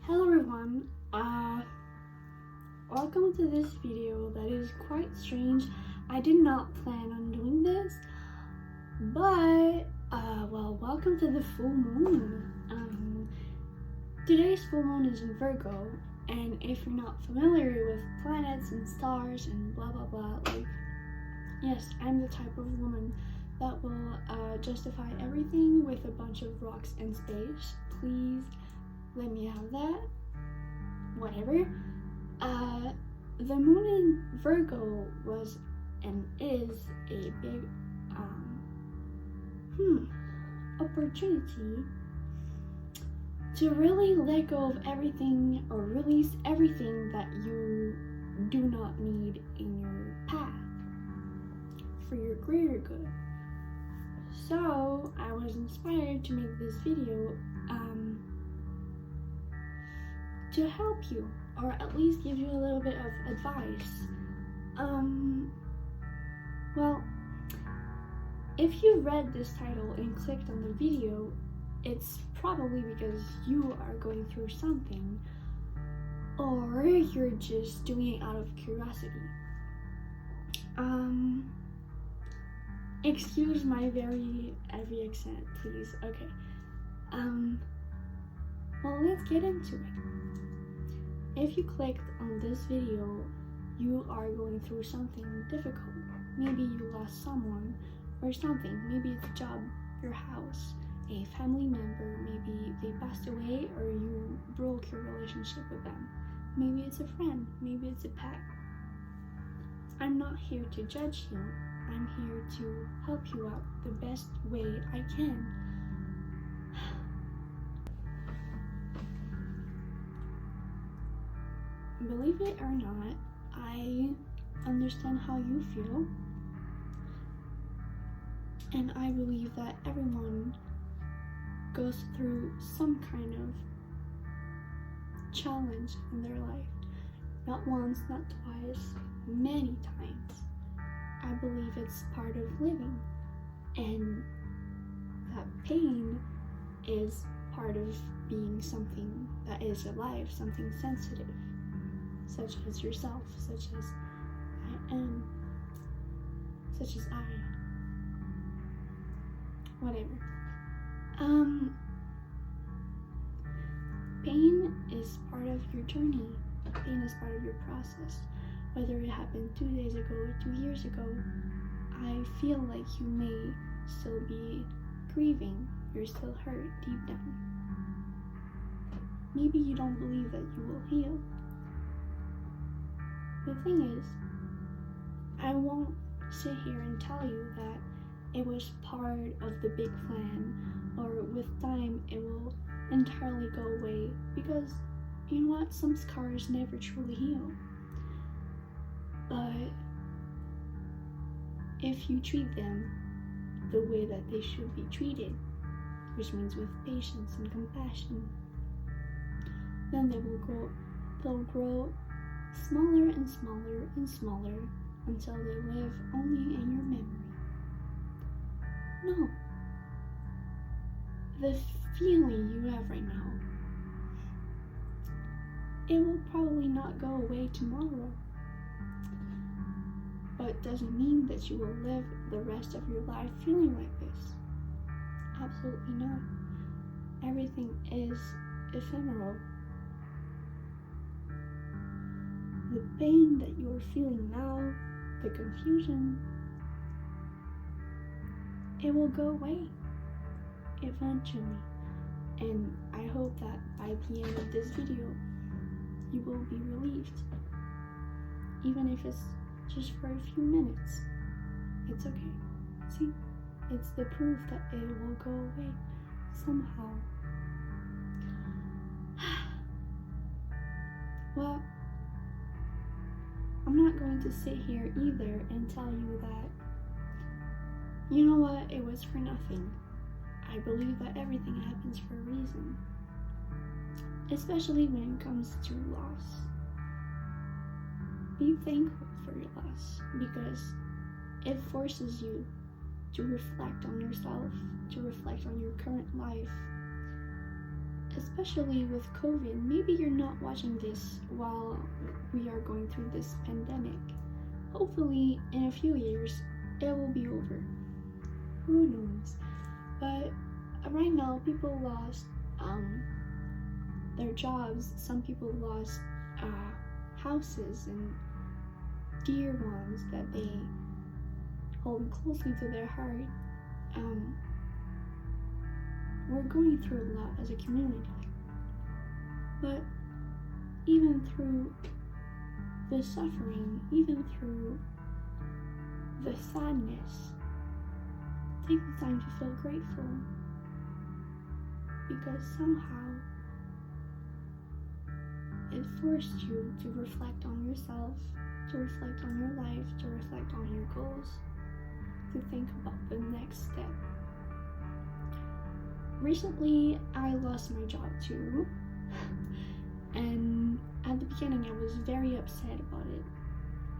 Hello everyone, welcome to this video that is quite strange. I did not plan on doing this, but welcome to the full moon. Today's full moon is in Virgo, and if you're not familiar with planets and stars and blah blah blah, like, yes, I'm the type of woman that will justify everything with a bunch of rocks and space. Please let me have that. Whatever. The moon in Virgo was and is a big opportunity to really let go of everything or release everything that you do not need in your path for your greater good. So I was inspired to make this video to help you, or at least give you a little bit of advice. Well, if you read this title and clicked on the video, it's probably because you are going through something, or you're just doing it out of curiosity. Excuse my very heavy accent, please. Okay. Well, let's get into it. If you clicked on this video, you are going through something difficult. Maybe you lost someone or something. Maybe it's a job, your house, a family member. Maybe they passed away or you broke your relationship with them. Maybe it's a friend. Maybe it's a pet. I'm not here to judge you. I'm here to help you out the best way I can. Believe it or not, I understand how you feel, and I believe that everyone goes through some kind of challenge in their life. Not once, not twice, many times. I believe it's part of living, and that pain is part of being something that is alive, something sensitive. Such as yourself, such as I am, such as I. Whatever. Pain is part of your journey. Pain is part of your process. Whether it happened 2 days ago or 2 years ago, I feel like you may still be grieving. You're still hurt deep down. Maybe you don't believe that you will heal. The thing is, I won't sit here and tell you that it was part of the big plan, or with time it will entirely go away, because you know what, some scars never truly heal. But if you treat them the way that they should be treated, which means with patience and compassion, then they'll grow smaller and smaller and smaller until they live only in your memory. No. The feeling you have right now, it will probably not go away tomorrow. But it doesn't mean that you will live the rest of your life feeling like this. Absolutely not. Everything is ephemeral. The pain that you are feeling now, the confusion, it will go away eventually. And I hope that by the end of this video, you will be relieved. Even if it's just for a few minutes, it's okay. See, it's the proof that it will go away somehow. Well, I'm not going to sit here either and tell you that, you know what, it was for nothing. I believe that everything happens for a reason, especially when it comes to loss. Be thankful for your loss, because it forces you to reflect on yourself, to reflect on your current life, especially with COVID. Maybe you're not watching this while we are going through this pandemic. Hopefully in a few years it will be over. Who knows? But right now people lost their jobs. Some people lost houses and dear ones that they hold closely to their heart. We're going through a lot as a community, but even through the suffering, even through the sadness, take the time to feel grateful, because somehow it forced you to reflect on yourself, to reflect on your life, to reflect on your goals, to think about the next step. Recently, I lost my job too, and at the beginning I was very upset about it.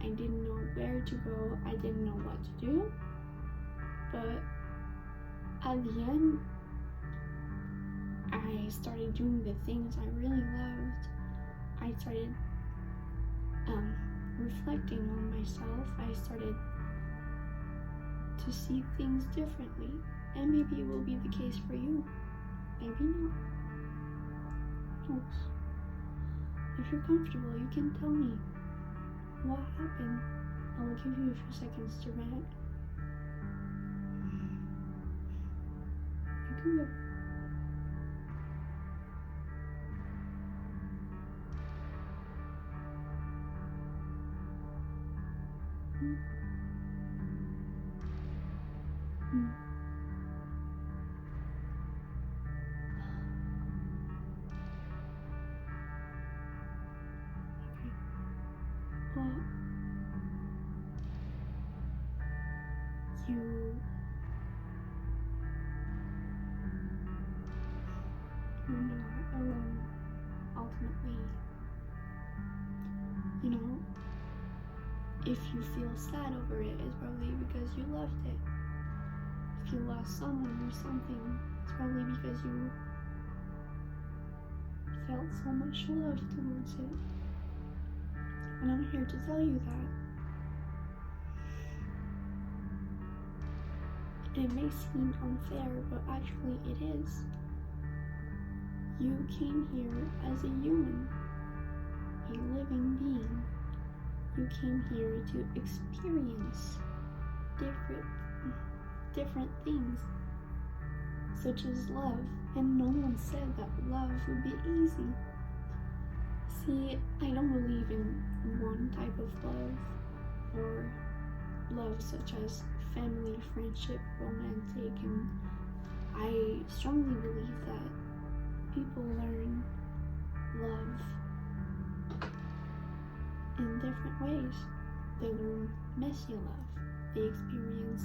I didn't know where to go, I didn't know what to do, but at the end, I started doing the things I really loved. I started reflecting on myself. I started to see things differently, and maybe it will be the case for you. Maybe not. Who knows? If you're comfortable, you can tell me what happened. I will give you a few seconds to write. You can go. Well, you're not alone, ultimately. You know, if you feel sad over it, it's probably because you loved it. If you lost someone or something, it's probably because you felt so much love towards it. And I'm here to tell you that it may seem unfair, but actually it is. You came here as a human, a living being. You came here to experience different things, such as love, and no one said that love would be easy. See, I don't believe in one type of love, or love such as family, friendship, romantic, and I strongly believe that people learn love in different ways. They learn messy love, they experience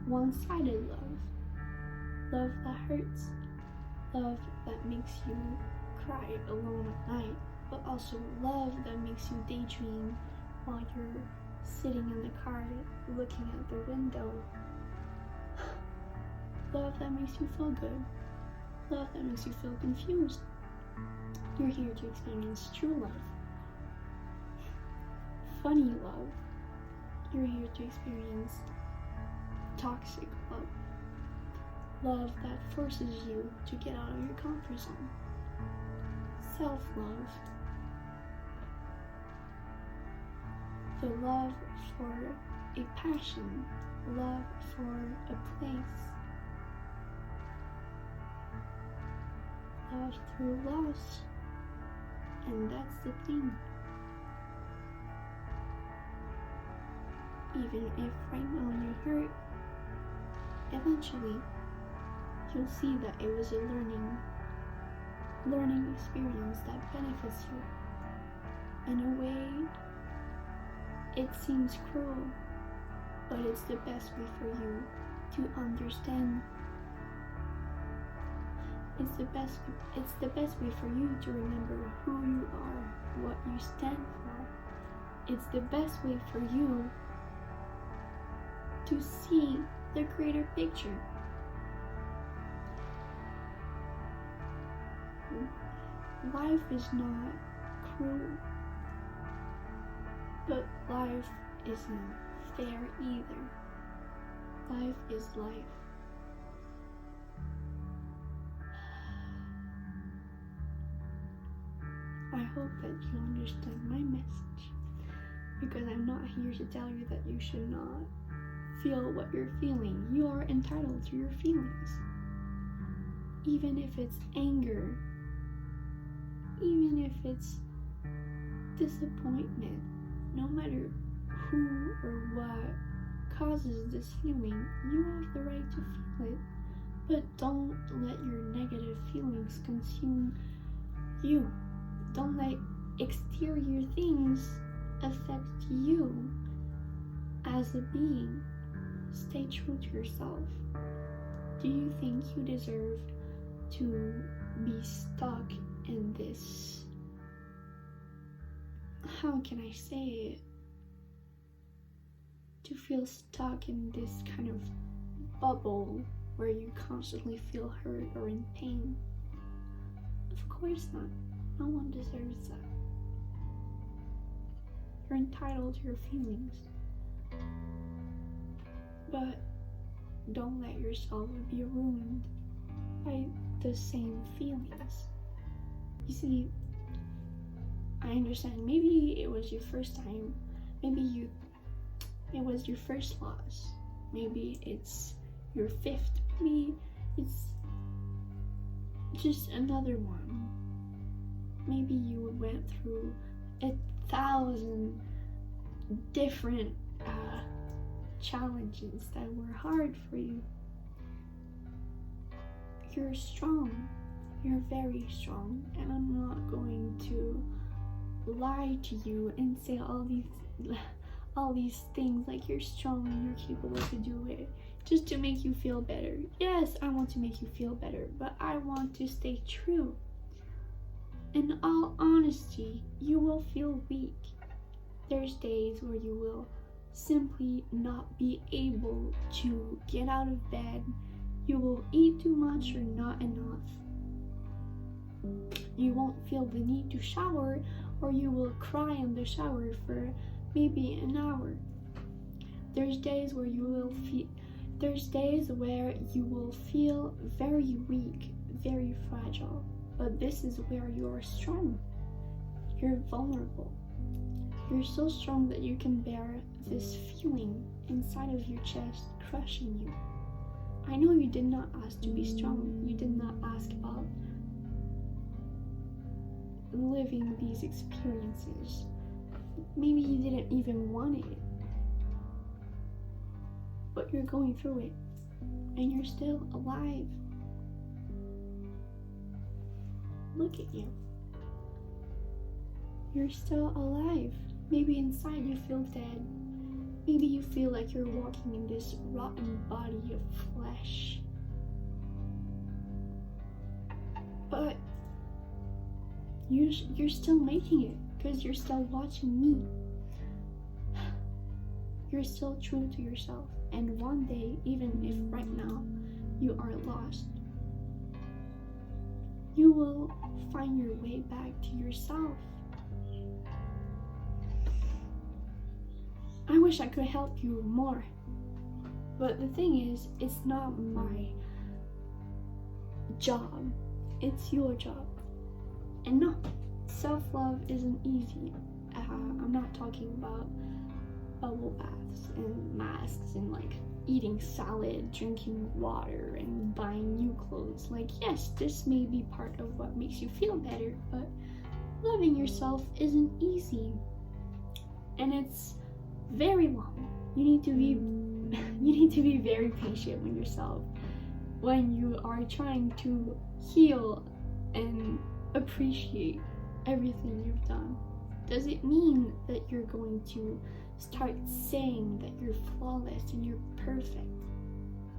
one-sided love, love that hurts, love that makes you cry alone at night, but also love that makes you daydream while you're sitting in the car looking out the window. Love that makes you feel good. Love that makes you feel confused. You're here to experience true love. Funny love. You're here to experience toxic love. Love that forces you to get out of your comfort zone. Self-love. The love for a passion. Love for a place. Love through loss. And that's the thing. Even if right now you're hurt, eventually you'll see that it was a learning experience that benefits you. In a way, it seems cruel, but it's the best way for you to understand. It's the best way for you to remember who you are, what you stand for. It's the best way for you to see the greater picture. life is not cruel, but life isn't fair either. Life is life. I hope that you understand my message, because I'm not here to tell you that you should not feel what you're feeling. You are entitled to your feelings. Even if it's anger, even if it's disappointment, no matter who or what causes this feeling, you have the right to feel it. But don't let your negative feelings consume you. Don't let exterior things affect you as a being. Stay true to yourself. Do you think you deserve to be stuck in this, how can I say it, to feel stuck in this kind of bubble where you constantly feel hurt or in pain? Of course not. No one deserves that. You're entitled to your feelings, but don't let yourself be ruined by the same feelings. You see, I understand, maybe it was your first time, maybe it was your first loss, maybe it's your fifth, maybe it's just another one. Maybe you went through 1,000 different challenges that were hard for you. You're strong. You're very strong, and I'm not going to lie to you and say all these things like you're strong and you're capable to do it just to make you feel better. Yes, I want to make you feel better, but I want to stay true. In all honesty, you will feel weak. There's days where you will simply not be able to get out of bed. You will eat too much or not enough. You won't feel the need to shower, or you will cry in the shower for maybe an hour. There's days where you will feel very weak, very fragile. But this is where you are strong. You're vulnerable. You're so strong that you can bear this feeling inside of your chest crushing you. I know you did not ask to be strong. You did not ask about living these experiences. Maybe you didn't even want it. But you're going through it, and you're still alive. Look at you. You're still alive. Maybe inside you feel dead. Maybe you feel like you're walking in this rotten body of flesh. But you're still making it, because you're still watching me. You're still true to yourself. And one day, even if right now you are lost, you will find your way back to yourself. I wish I could help you more, but the thing is, it's not my job, it's your job. And no, self-love isn't easy. I'm not talking about bubble baths and masks and like eating salad, drinking water, and buying new clothes. Like, yes, this may be part of what makes you feel better, but loving yourself isn't easy, and it's very long. You need to be very patient with yourself when you are trying to heal and appreciate everything you've done. Does it mean that you're going to start saying that you're flawless and you're perfect?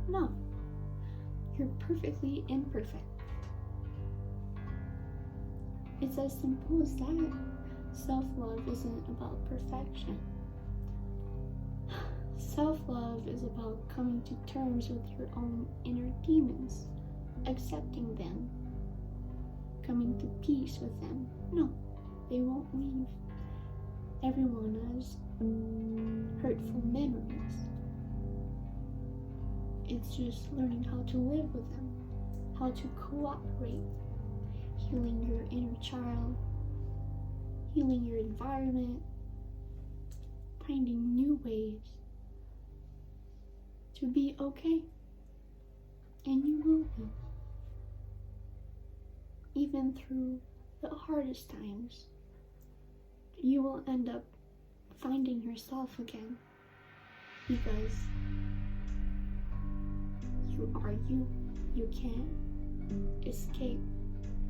No, you're perfectly imperfect. It's as simple as that. Self-love isn't about perfection. Self-love is about coming to terms with your own inner demons, accepting them, coming to peace with them. No, they won't leave. Everyone has hurtful memories. It's just learning how to live with them, how to cooperate, healing your inner child, healing your environment, finding new ways to be okay. And you will be. Even through the hardest times, you will end up finding yourself again, because you are you. You can't escape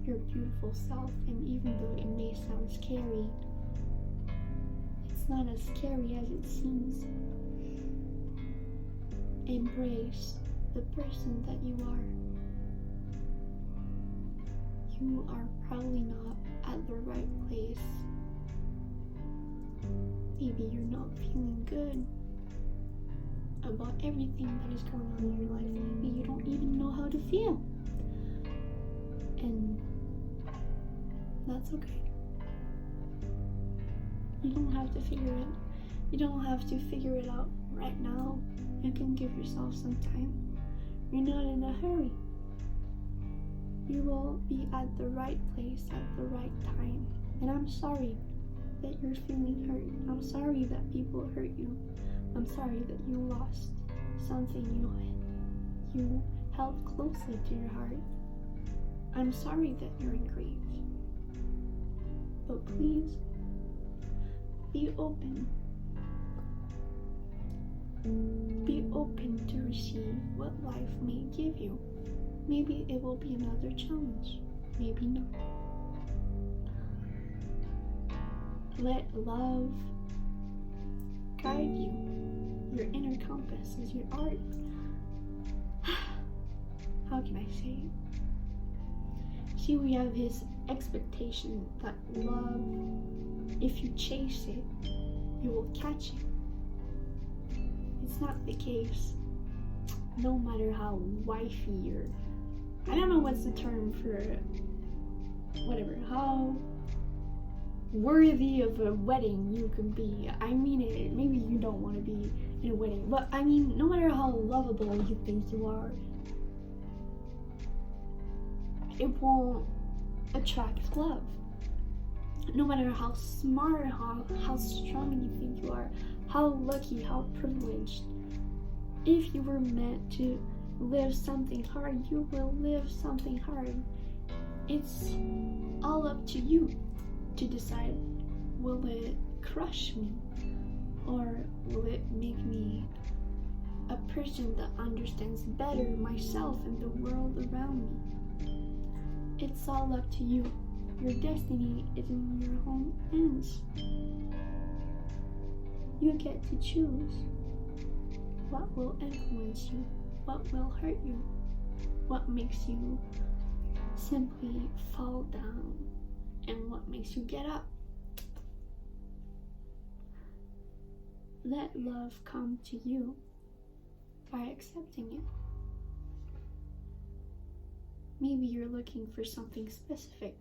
your beautiful self, and even though it may sound scary, it's not as scary as it seems. Embrace the person that you are. You are probably not at the right place. Maybe you're not feeling good about everything that is going on in your life. Maybe you don't even know how to feel. And that's okay. You don't have to figure it out right now. You can give yourself some time. You're not in a hurry. You will be at the right place at the right time. And I'm sorry that you're feeling hurt. I'm sorry that people hurt you. I'm sorry that you lost something you held closely to your heart. I'm sorry that you're in grief. But please, be open. Be open to receive what life may give you. Maybe it will be another challenge. Maybe not. Let love guide you. Your inner compass is your art. How can I say it? See, we have this expectation that love, if you chase it, you will catch it. It's not the case. No matter how wifey or, I don't know what's the term for whatever, how worthy of a wedding you can be. I mean it, maybe you don't want to be in a wedding, but I mean, no matter how lovable you think you are, it won't attract love. No matter how smart, how strong you think you are, how lucky, how privileged, if you were meant to live something hard, you will live something hard. It's all up to you to decide, will it crush me, or will it make me a person that understands better myself and the world around me? It's all up to you. Your destiny is in your own hands. You get to choose what will influence you, what will hurt you, what makes you simply fall down, and what makes you get up. Let love come to you by accepting it. Maybe you're looking for something specific.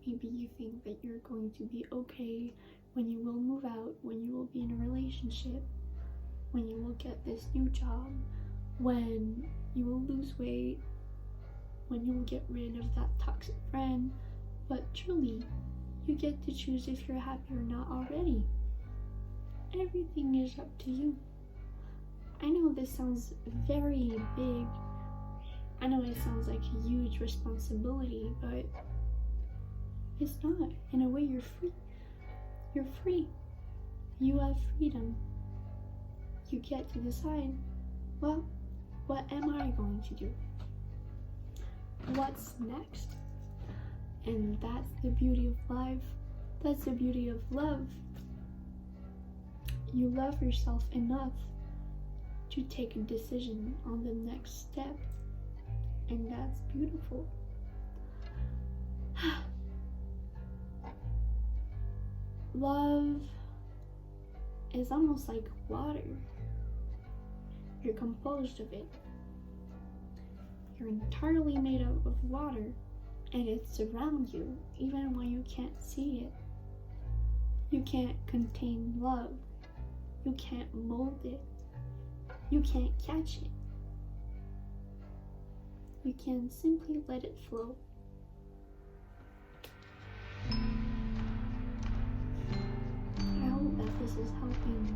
Maybe you think that you're going to be okay when you will move out, when you will be in a relationship, when you will get this new job, when you will lose weight, when you will get rid of that toxic friend. But truly, you get to choose if you're happy or not already. Everything is up to you. I know this sounds very big. I know it sounds like a huge responsibility, but it's not. In a way, you're free. You're free. You have freedom. You get to decide, well, what am I going to do? What's next? And that's the beauty of life. That's the beauty of love. You love yourself enough to take a decision on the next step. And that's beautiful. Love is almost like water. You're composed of it. You're entirely made up of water, and it's around you, even when you can't see it. You can't contain love. You can't mold it. You can't catch it. You can simply let it flow. I hope that this is helping,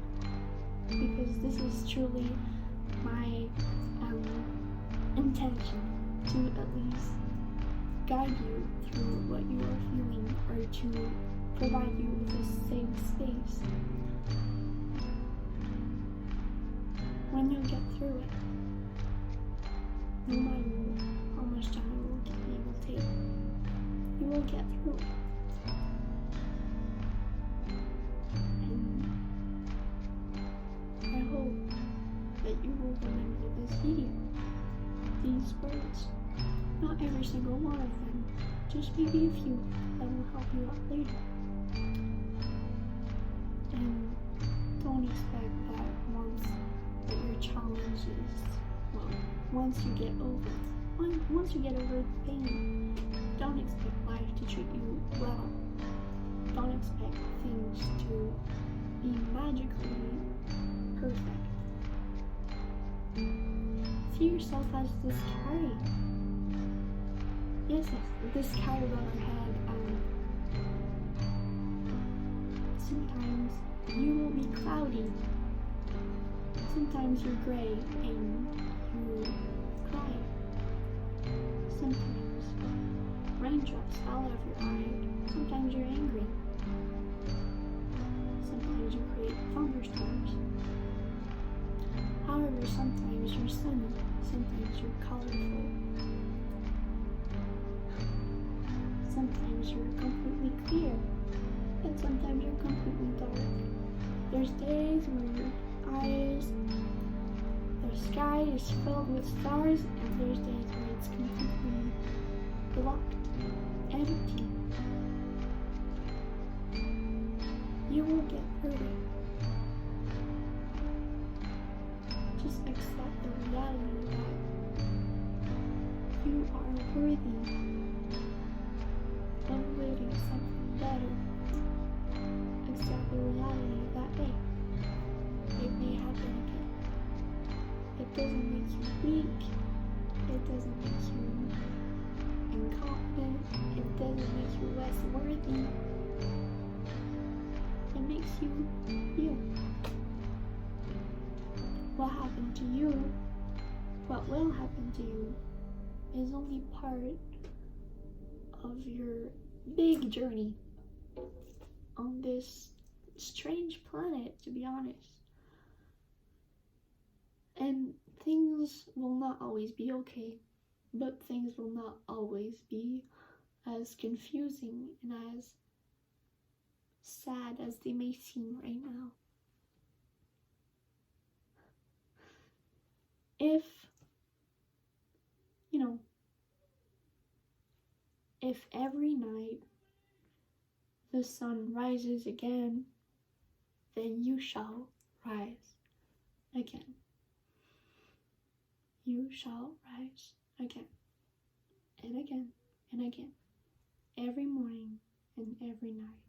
because this is truly my intention to at least guide you through what you are feeling, or to provide you with a safe space. When you get through it, no matter how much time it will take, you will get through it. And I hope that you will remember this video, these words, not every single one of them, just maybe a few that will help you out later. And don't expect that your challenge is, well, once you get over the pain, don't expect life to treat you well. Don't expect things to be magically perfect. See yourself as the sky. Yes, the sky above our head. Sometimes you will be cloudy. Sometimes you're gray and you cry. Sometimes raindrops fall out of your eye. Sometimes you're angry. Sometimes you create thunderstorms. However, sometimes you're sunny. Sometimes you're colorful. Sometimes you're completely clear. And sometimes you're completely dark. There's days where the sky is filled with stars, and there's days where it's completely blocked, empty. You will get through it. Just accept the reality that you are worthy of living something better. Accept the reality that, hey, it may happen again. It doesn't make you weak. It doesn't make you incompetent. It doesn't make you less worthy. It makes you you. What happened to you, what will happen to you, is only part of your big journey on this strange planet, to be honest. And things will not always be okay, but things will not always be as confusing and as sad as they may seem right now. If every night the sun rises again, then you shall rise again. You shall rise again, and again, and again, every morning and every night.